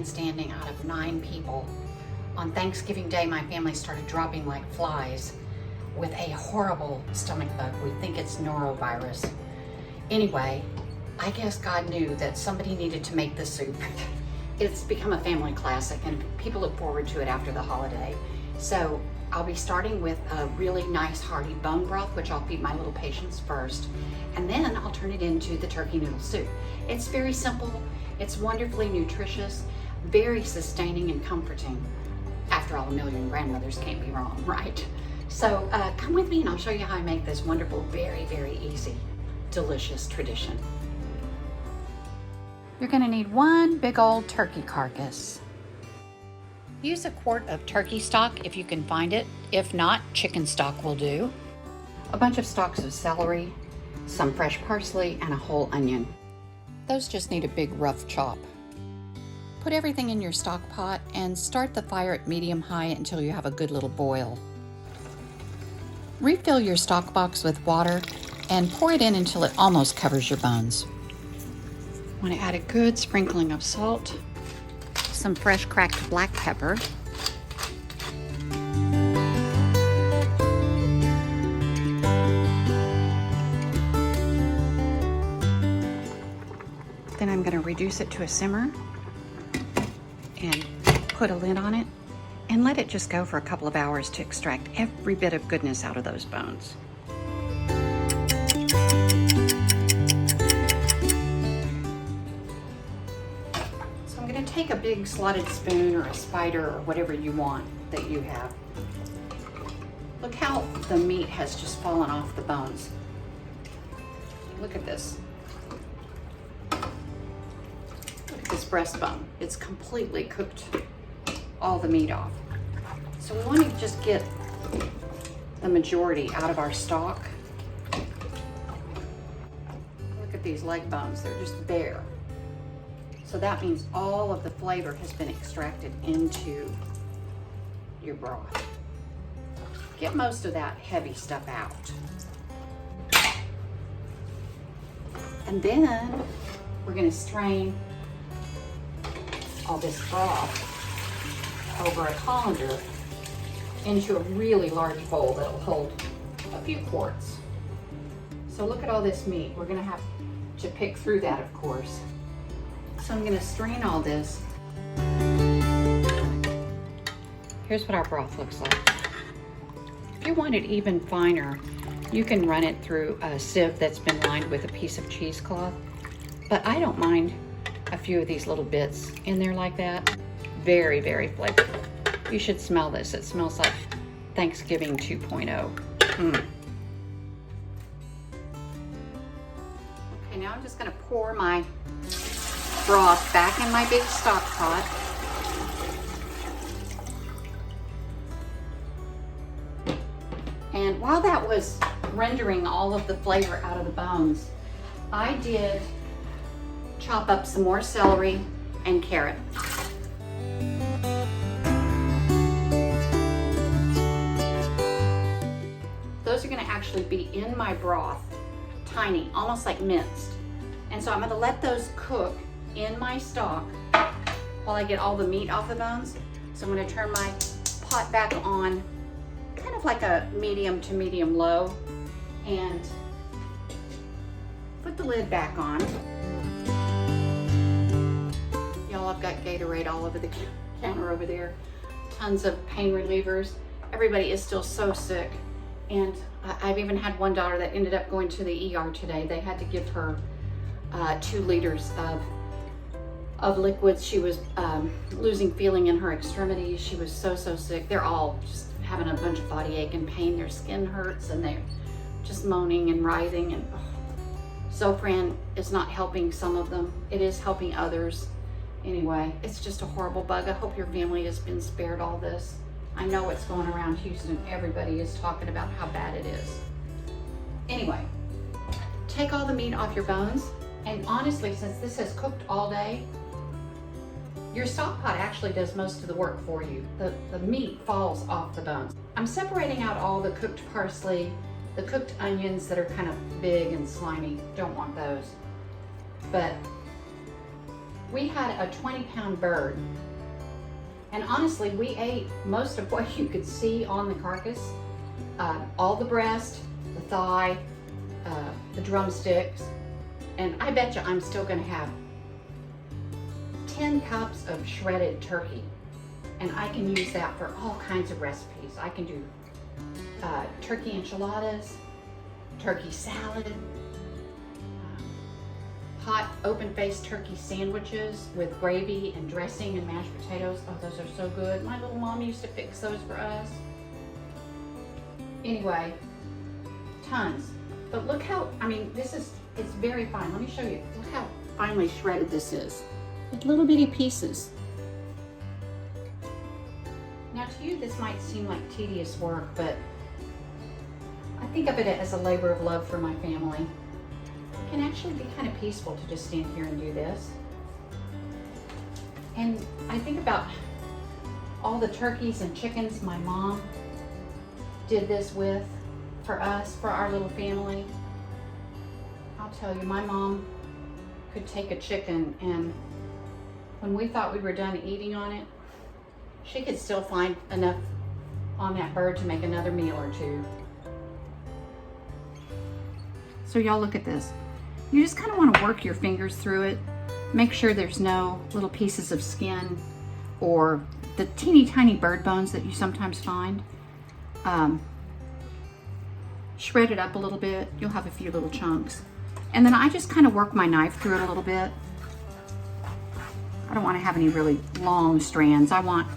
Standing out of 9 people. On Thanksgiving Day, my family started dropping like flies with a horrible stomach bug. We think it's norovirus. Anyway, I guess God knew that somebody needed to make the soup. It's become a family classic and people look forward to it after the holiday. So I'll be starting with a really nice hearty bone broth, which I'll feed my little patients first, and then I'll turn it into the turkey noodle soup. It's very simple, it's wonderfully nutritious, very sustaining and comforting. After all, a million grandmothers can't be wrong, right? So come with me and I'll show you how I make this wonderful, very, very easy, delicious tradition. You're gonna need 1 big old turkey carcass. Use a quart of turkey stock if you can find it. If not, chicken stock will do. A bunch of stalks of celery, some fresh parsley, and a whole onion. Those just need a big rough chop. Put everything in your stock pot and start the fire at medium-high until you have a good little boil. Refill your stock box with water and pour it in until it almost covers your bones. Want to add a good sprinkling of salt, some fresh cracked black pepper, then I'm going to reduce it to a simmer and put a lid on it and let it just go for a couple of hours to extract every bit of goodness out of those bones. So I'm going to take a big slotted spoon or a spider or whatever you want that you have. Look how the meat has just fallen off the bones. Look at this. This breastbone, it's completely cooked all the meat off. So we want to just get the majority out of our stock. Look at these leg bones, they're just bare. So that means all of the flavor has been extracted into your broth. Get most of that heavy stuff out. And then we're going to strain all this broth over a colander into a really large bowl that'll hold a few quarts. So look at all this meat. We're gonna have to pick through that, of course. So I'm gonna strain all this. Here's what our broth looks like. If you want it even finer, you can run it through a sieve that's been lined with a piece of cheesecloth, but I don't mind a few of these little bits in there like that. Very, very flavorful. You should smell this. It smells like Thanksgiving 2.0. Okay, now I'm just gonna pour my broth back in my big stock pot. And while that was rendering all of the flavor out of the bones, I did chop up some more celery and carrot. Those are going to actually be in my broth, tiny, almost like minced. And so I'm going to let those cook in my stock while I get all the meat off the bones. So I'm going to turn my pot back on, kind of like a medium to medium low, and put the lid back on. Y'all, I've got Gatorade all over the counter over there. Tons of pain relievers. Everybody is still so sick. And I've even had one daughter that ended up going to the ER today. They had to give her 2 liters of liquids. She was losing feeling in her extremities. She was so sick. They're all just having a bunch of body ache and pain. Their skin hurts and they're just moaning and writhing. And Zofran is not helping some of them. It is helping others. Anyway, it's just a horrible bug. I hope your family has been spared all this. I know it's going around Houston. Everybody is talking about how bad it is. Anyway, take all the meat off your bones. And honestly, since this has cooked all day, your stock pot actually does most of the work for you. The meat falls off the bones. I'm separating out all the cooked parsley, the cooked onions that are kind of big and slimy. Don't want those. But we had a 20-pound bird. And honestly, we ate most of what you could see on the carcass. All the breast, the thigh, the drumsticks. And I bet you I'm still gonna have 10 cups of shredded turkey. And I can use that for all kinds of recipes. I can do turkey enchiladas, turkey salad, hot open-faced turkey sandwiches with gravy and dressing and mashed potatoes. Oh, those are so good. My little mom used to fix those for us. Anyway, tons. But look how, I mean, it's very fine. Let me show you. Look how finely shredded this is. With little bitty pieces. Now to you, this might seem like tedious work, but I think of it as a labor of love for my family. It can actually be kind of peaceful to just stand here and do this. And I think about all the turkeys and chickens my mom did this with for us, for our little family. I'll tell you, my mom could take a chicken, and when we thought we were done eating on it, she could still find enough on that bird to make another meal or two. So y'all look at this. You just kind of want to work your fingers through it. Make sure there's no little pieces of skin or the teeny tiny bird bones that you sometimes find. Shred it up a little bit. You'll have a few little chunks. And then I just kind of work my knife through it a little bit. I don't want to have any really long strands. I want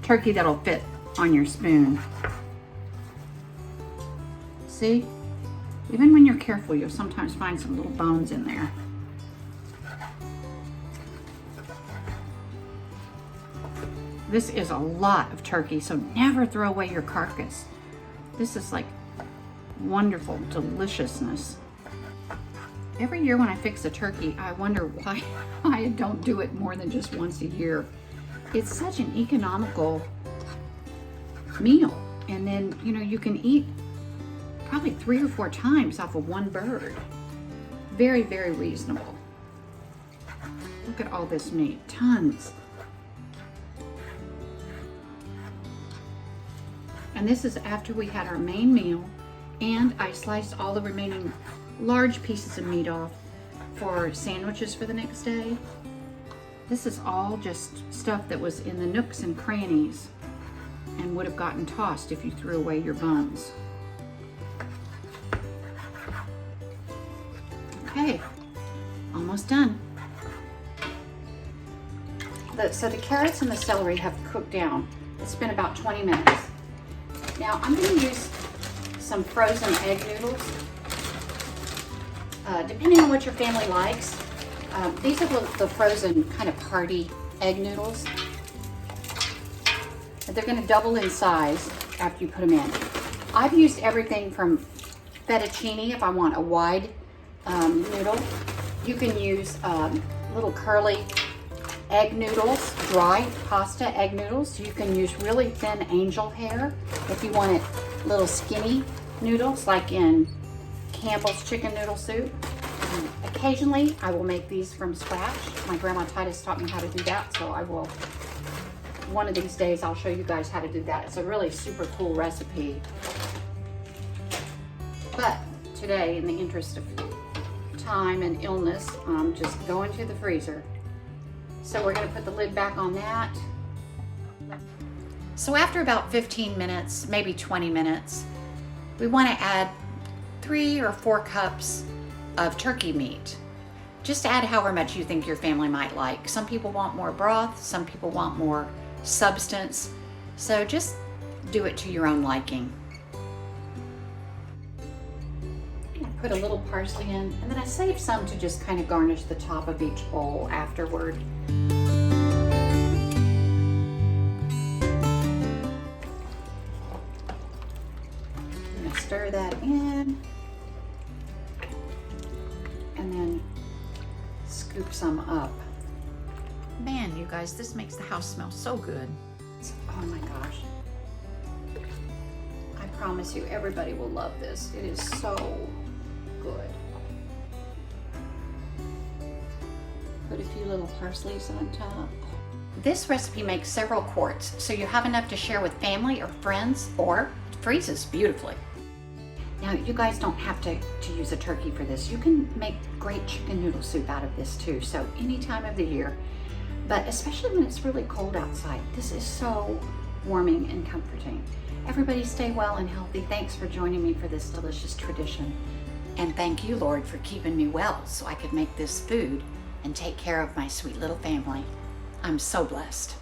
turkey that'll fit on your spoon. See? Even when you're careful, you'll sometimes find some little bones in there. This is a lot of turkey, so never throw away your carcass. This is like wonderful deliciousness. Every year when I fix a turkey, I wonder why I don't do it more than just once a year. It's such an economical meal. And then, you know, you can eat probably 3 or 4 times off of one bird. Very, very reasonable. Look at all this meat, tons. And this is after we had our main meal, and I sliced all the remaining large pieces of meat off for sandwiches for the next day. This is all just stuff that was in the nooks and crannies and would have gotten tossed if you threw away your buns. Okay, almost done. So the carrots and the celery have cooked down. It's been about 20 minutes. Now I'm going to use some frozen egg noodles. Depending on what your family likes, these are the frozen kind of party egg noodles. They're going to double in size after you put them in. I've used everything from fettuccine if I want a wide noodle. You can use little curly egg noodles, dry pasta egg noodles. You can use really thin angel hair if you want it little skinny noodles like in Campbell's chicken noodle soup. Occasionally I will make these from scratch. My grandma Titus taught me how to do that, so I will, one of these days I'll show you guys how to do that. It's a really super cool recipe. But today, in the interest of time and illness, I'm just going to the freezer. So we're gonna put the lid back on that. So after about 15 minutes, maybe 20 minutes, we wanna add 3 or 4 cups of turkey meat. Just add however much you think your family might like. Some people want more broth, some people want more substance. So just do it to your own liking. I put a little parsley in, and then I saved some to just kind of garnish the top of each bowl afterward. I'm gonna stir that in, and then scoop some up. Man, you guys, this makes the house smell so good. Oh my gosh. I promise you, everybody will love this. It is so good. Put a few little parsleys on top. This recipe makes several quarts, so you have enough to share with family or friends, or it freezes beautifully. Now, you guys don't have to use a turkey for this. You can make great chicken noodle soup out of this too, so any time of the year, but especially when it's really cold outside. This is so warming and comforting. Everybody stay well and healthy. Thanks for joining me for this delicious tradition. And thank you, Lord, for keeping me well so I could make this food and take care of my sweet little family. I'm so blessed.